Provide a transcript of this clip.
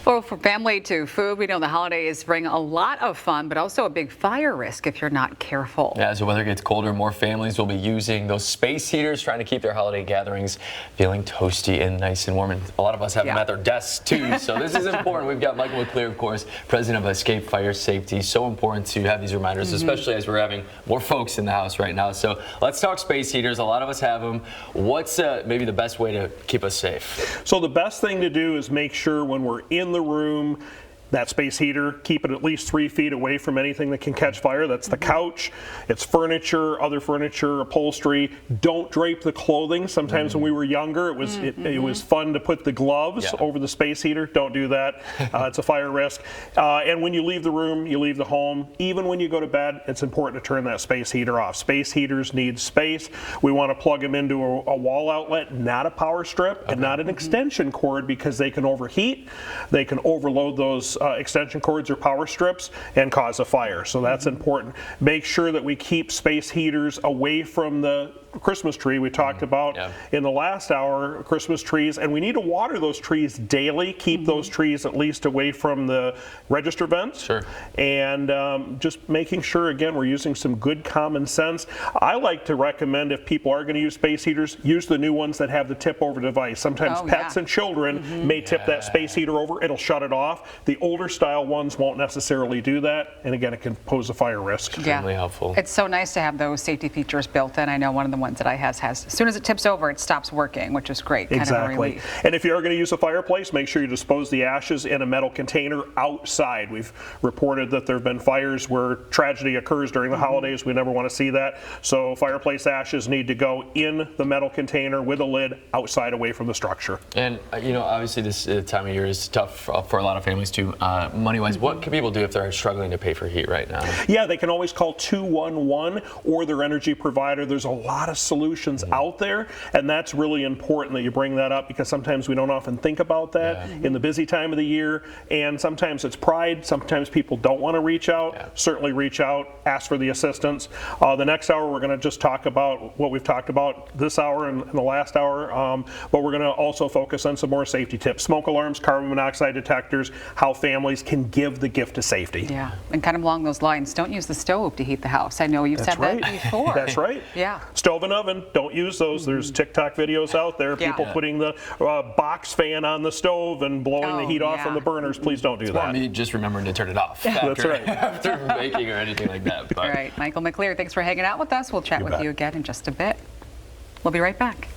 Well, from family to food, we know the holidays bring a lot of fun, but also a big fire risk if you're not careful. Yeah, as the weather gets colder, more families will be using those space heaters, trying to keep their holiday gatherings feeling toasty and nice and warm. And a lot of us have them at their desks too, so this is important. We've got Michael McLeieer, of course, president of E.S.C.A.P.E Fire Safety. So important to have these reminders, especially as we're having more folks in the house right now. So let's talk space heaters. A lot of us have them. What's maybe the best way to keep us safe? So the best thing to do is make sure when we're in the room, that space heater, keep it at least 3 feet away from anything that can catch fire. That's the couch, it's furniture, other furniture, upholstery. Don't drape the clothing. Sometimes when we were younger, it was fun to put the gloves over the space heater. Don't do that. It's a fire risk. And when you leave the room, you leave the home, even when you go to bed, it's important to turn that space heater off. Space heaters need space. We want to plug them into a wall outlet, not a power strip, and not an extension cord, because they can overheat. They can overload those extension cords or power strips and cause a fire. So that's important. Make sure that we keep space heaters away from the Christmas tree we talked about in the last hour, Christmas trees, and we need to water those trees daily. Keep those trees at least away from the register vents. Sure. And just making sure, again, we're using some good common sense. I like to recommend, if people are going to use space heaters, use the new ones that have the tip over device. Sometimes pets and children may tip that space heater over. It'll shut it off. The older style ones won't necessarily do that, and again, it can pose a fire risk. Extremely helpful. It's so nice to have those safety features built in. I know one of the ones that I has as soon as it tips over, it stops working, which is great. Exactly. And if you are going to use a fireplace, make sure you dispose the ashes in a metal container outside. We've reported that there have been fires where tragedy occurs during the holidays. We never want to see that. So fireplace ashes need to go in the metal container with a lid outside, away from the structure. And you know, obviously this time of year is tough for a lot of families too, money-wise. What can people do if they're struggling to pay for heat right now? Yeah, they can always call 211 or their energy provider. There's a lot of solutions out there, and that's really important that you bring that up, because sometimes we don't often think about that in the busy time of the year, and sometimes it's pride. Sometimes people don't want to reach out. Certainly reach out, ask for the assistance. The next hour we're going to just talk about what we've talked about this hour and the last hour, but we're going to also focus on some more safety tips: smoke alarms, carbon monoxide detectors, how families can give the gift of safety. Yeah, and kind of along those lines, don't use the stove to heat the house. I know you've said that before. That's right. Yeah. Stove and oven, don't use those. There's TikTok videos out there, people putting the box fan on the stove and blowing the heat off from the burners. Please don't do that. Or me just remembering to turn it off after baking or anything like that. All right, Michael McLeieer, thanks for hanging out with us. We'll chat with you again in just a bit. We'll be right back.